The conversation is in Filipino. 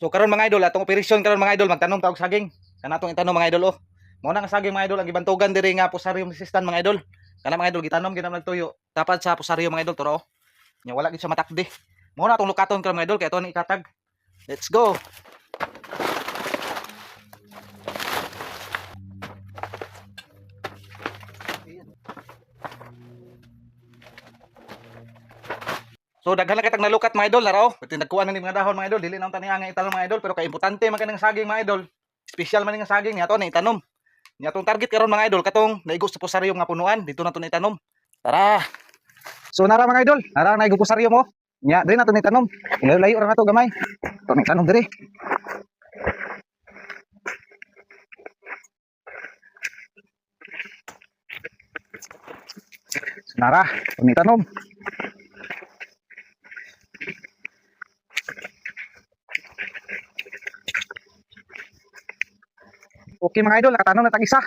So karon mga idol, atong operasyon karon mga idol, magtanom ta og saging. Kana atong itanom mga idol oh. Mao na nga saging mga idol, ang gibantugan diri nga Fusarium resistant mga idol. Kana mga idol gitanom gid nagtuyo. Tapad sa Fusarium mga idol turo. Nya wala gid siya matakdi. Mao na atong lukaton karon mga idol kay ato ni ikatag. Let's go. So daghan na kitag nalukat mga idol naro. Pati nagkuha na ni mga dahon mga idol, dili na tani nga italon mga idol, pero kay importante man kanang saging mga idol. Special man nga saging ni ato na itanom. Ni atong target karon mga idol katong naigo sa Fusarium nga punuan, dito na to itanom. Tara. So nara mga idol, nara naigo Fusarium mo. Nya diri na to itanom. Layo-layo ra na to gamay. To itanom diri. Nara, to itanom. Okay mga idol, nakatanong na tag isa.